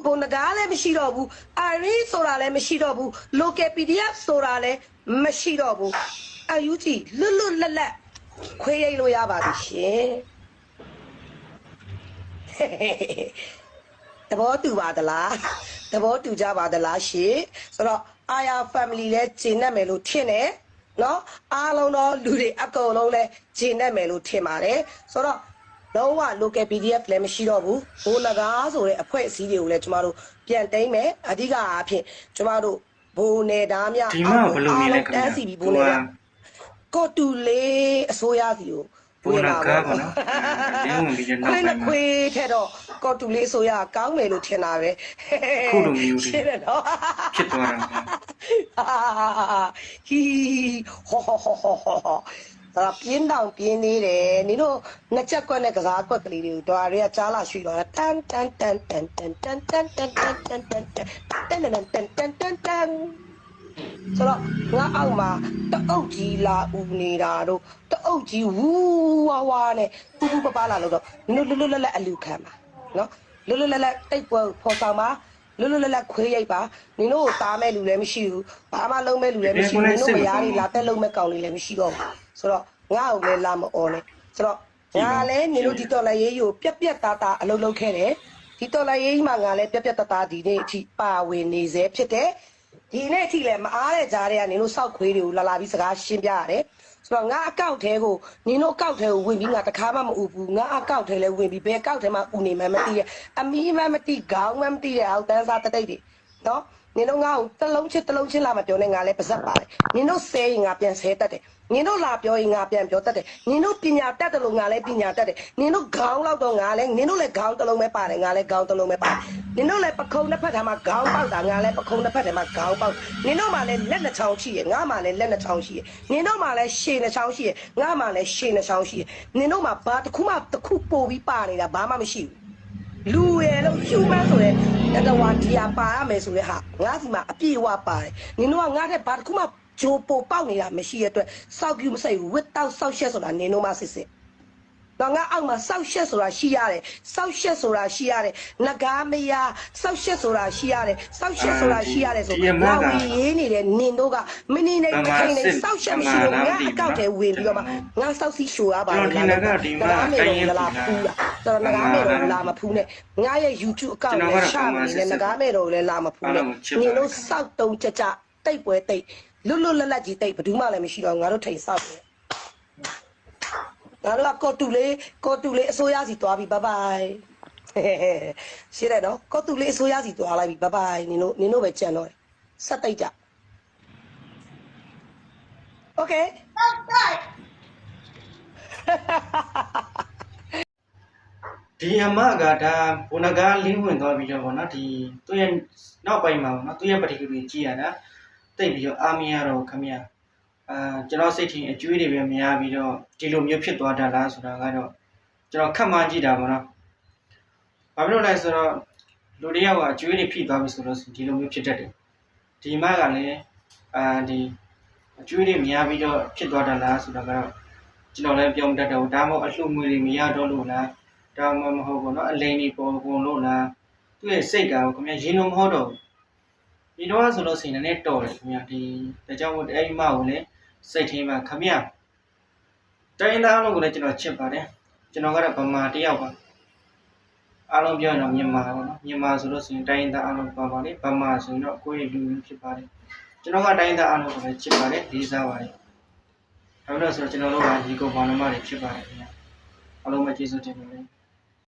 ကိုနဂါးလည်းမရှိတော့ဘူးအရီဆိုတာလည်းမရှိတော့ဘူး local PDF ဆိုတာလည်းမရှိတော့ဘူးအယူကြီးလွတ်လွတ်လပ်လပ်ခွေးရိတ်လို့ရပါပြီရှင်သဘောတူပါသလားသဘောတူကြပါသလားရှင်ဆိုတော့အာယာ family လည်းဂျင်းနဲ့မယ်လို့ထင်တယ်နော်အားလုံးသောလူတွေအကုန်လုံးလည်းဂျင်းနဲ့မယ်လို့ထင်ပါတယ်ဆိုတော့လုံးဝ local PDF လည်းမရှိတော့ဘူးဘိုးနဂါးဆိုတဲ့အဖွဲ့အစည်းတွေကိုလည်းကျမတို့ပြန်တိမ့်မယ်အဓိကအားဖြင့်ကျမတို့ဘိုးနယ်သားများဒီမှာဘယ်လိုမြင်လဲခင်ဗျာ စီဘိုးနယ်သားကိုတူလေးအစိုးရစီကိုဘိုးနဂါးပေါ့နော်ဒီဝင်ပြီးနောက်ပိုင်းမှာခွေးထက်တော့ကိုတူလေးဆိုရကောင်းမယ်လို့ထင်တာပဲခုလိုမျိုးဖြစ်တယ်နော်ဖြစ်သွားတာဟီဟောဒါပြင်းတောင်ပြင်းနေတယ်နင်တို့နှစ်ချက်ကွက်နဲ့ကစားကွက်ကလေးတွေကိုတွားရဲကြားလာရွှေတော့တန်တန်တန်တန်တန်တန်တန်တန်တန်တန်တန်တန်တန်တန်တန်တန်တန်တန်တန်ဆိုတော့ငါအောက်မှာတအုပ်ကြီးလာဦးနေတာတို့တအုပ်ကြီးဝူဝါဝါနဲ့ပူပပလာလို့တော့နင်တို့လွတ်လွတ်လပ်လပ်အလူခံပါနော်လွတ်လွတ်လပ်လပ်တိတ်ပွဲဖော်ဆောင်ပါလွတ်လွတ်လပ်လပ်ခွေးရိုက်ပါနင်တို့တားမဲ့လူလည်းမရှိဘူးဘာမှလုံးမဲ့လူလည်းမရှိဘူးနင်တို့မယားတွေလာတက်လုံးမဲ့ကောင်တွေလည်းမရှိတော့ဘူးဆိုတော့ငါ့ကိုလည်းလာမအော်နဲ့ဆိုတော့ငါလည်းနင်တို့ဒီတော်လိုက်ရေးကိုပြက်ပြက်သားသားအလုပ်လုပ်ခဲ့တယ်ဒီတော်လိုက်ရေးမှာငါလည်းပြက်ပြက်သားသားဒီနေ့အထိပါဝင်နေစေဖြစ်တယ်ဒီနေ့အထိလည်းမအားတဲ့ကြားတွေကနင်တို့စောက်ခွေးတွေကိုလာပြီးစကားရှင်းပြရတယ်ဆိုတော့ငါအကောက်ထဲကိုနင်တို့အကောက်ထဲကိုဝင်ပြီးငါတခါမှမဥဘူးငါအကောက်ထဲလည်းဝင်ပြီးဘယ်အကောက်ထဲမှဥနေမှမသိရဲ့အမီးမှမသိခေါင်းမှမသိတဲ့အောက်တန်းစားတိတ်တွေနော်နင်တို့ငါ့ကိုတလုံးချင်းလာမပြောနဲ့ငါလည်းပါဇက်ပါတယ်နင်တို့ဆဲရင်ငါပြန်ဆဲတတ်တယ်နင်တို့လာပြောရင်ငါပြန်ပြောတတ်တယ်နင်တို့ပညာတတ်တယ်လို့ငါလည်းပညာတတ်တယ်နင်တို့ခေါင်းလောက်တော့ငါလည်းနင်တို့လည်းခေါင်းတစ်လုံးပဲပါတယ်ငါလည်းခေါင်းတစ်လုံးပဲပါတယ်နင်တို့လည်းပခုံးတစ်ဖက်ထဲမှာခေါင်းပေါက်တာငါလည်းပခုံးတစ်ဖက်ထဲမှာခေါင်းပေါက်နင်တို့မှလည်းလက်နှစ်ချောင်းရှိရငါမှလည်းလက်နှစ်ချောင်းရှိရနင်တို့မှလည်းရှည်နှစ်ချောင်းရှိရငါမှလည်းရှည်နှစ်ချောင်းရှိရနင်တို့မှဘာတစ်ခုမှတစ်ခုပို့ပြီးပါနေတာဘာမှမရှိဘူးလူရယ်လို့ human ဆိုတဲ့တဝါဒီယာပါရမယ်ဆိုတဲ့ဟာငါစီမှာအပြည့်အဝပါတယ်နင်တို့ကငါတဲ့ဘာတစ်ခုမှဂျိုးပိုပေါက်နေတာမရှိရတဲ့အတွက်စောက်ကူမစိတ်ဘူး without စောက်ရှက်ဆိုတာနင်တို့မှစစ်စစ်တော့ငါအောက်မှာစောက်ရှက်ဆိုတာရှိရတယ်စောက်ရှက်ဆိုတာရှိရတယ်ငကားမရစောက်ရှက်ဆိုတာရှိရတယ်စောက်ရှက်ဆိုတာရှိရတယ်ဆိုငါဝေးရေးနေတဲ့နင်တို့ကမင်းနေနဲ့မထိုင်နဲ့စောက်ရှက်မရှိလို့ငါအကောက်ထဲဝင်ပြီးတော့မှငါစောက်စီရှိုးရပါလားငါဒီမှာတိုင်းရင်လာဖူးတာတော်ငကားမဲ့တော့လာမဖူးနဲ့ငါရဲ့ YouTube အကောင့်နဲ့ရှာနေတယ်ငကားမဲ့တော့လည်းလာမဖူးနဲ့နင်တို့စောက်တုံးကြကြတိတ်ပွဲတိတ်လွတ်လွတ်လပ်လပ်ကြီးတိတ်ဘယ်သူမှလည်းမရှိတော့ငါတို့ထိန်ဆောက်တယ်ငါတို့ကကော်တူလေးအစိုးရစီသွားပြီဘိုင်ဘိုင်ရှင်းတယ်နော်ကော်တူလေးအစိုးရစီသွားလိုက်ပြီဘိုင်ဘိုင်နင်တို့ပဲကြံတော့တယ်ဆက်တိတ်ကြโอเคဒီအမကဒါဘုနဂါလင်းဝင်သွားပြီးတော့ဗောနော်ဒီသူ့ရဲ့နောက်ပိုင်းမှာဗောနော်သူ့ရဲ့ပတိကူကြီးကြည်ရတာတိတ်ပြီးတော့အာမရတော့ခမရကျွန်တော်စိတ်ထင်အကျွေးတွေပဲများပြီးတော့ဒီလိုမျိုးဖြစ်သွားတတ်လားဆိုတာကတော့ကျွန်တော်ခက်မှန်းကြည့်တာပေါ့နော်။ဘာဖြစ်လို့လဲဆိုတော့လူတယောက်ကအကျွေးတွေဖိသွားပြီဆိုတော့ဒီလိုမျိုးဖြစ်တတ်တယ်။ဒီမကလည်းဒီအကျွေးတွေများပြီးတော့ဖြစ်သွားတတ်လားဆိုတာကတော့ကျွန်တော်လည်းပြောမတတ်တော့ဘူး။ဒါမှမဟုတ်အလှငွေတွေမရတော့လို့လား။ဒါမှမဟုတ်ဘူးเนาะအလိန်တွေပေါ်ကုန်လို့လား။သူ့ရဲ့စိတ်ကခင်ဗျရင်းလုံးမဟုတ်တော့ဘူး။ဒီတော့ဆိုလို့ရှိရင်လည်းတော်တယ်ခင်ဗျဒီဒါကြောင့်မို့အဲ့ဒီမကိုလည်းစိတ်ထင်းမှာခမရတိုင်းသားလုံးကိုလည်းကျွန်တော်ချစ်ပါတယ်ကျွန်တော်ကတော့ဗမာတယောက်ပါအားလုံးပြောရင်တော့မြန်မာပေါ့နော်မြန်မာဆိုလို့ရှိရင်တိုင်းသားအားလုံးပါပါလေဗမာဆိုရင်တော့ကိုယ့်ရဲ့လူမျိုးဖြစ်ပါတယ်ကျွန်တော်ကတိုင်းသားအားလုံးကိုလည်းချစ်ပါတယ်လေးစားပါတယ်ဒါလို့ဆိုတော့ကျွန်တော်တို့ကဒီကိုဘာနမတွေဖြစ်ပါတယ်ခင်ဗျအားလုံးပဲကျေးဇူးတင်ပါတယ်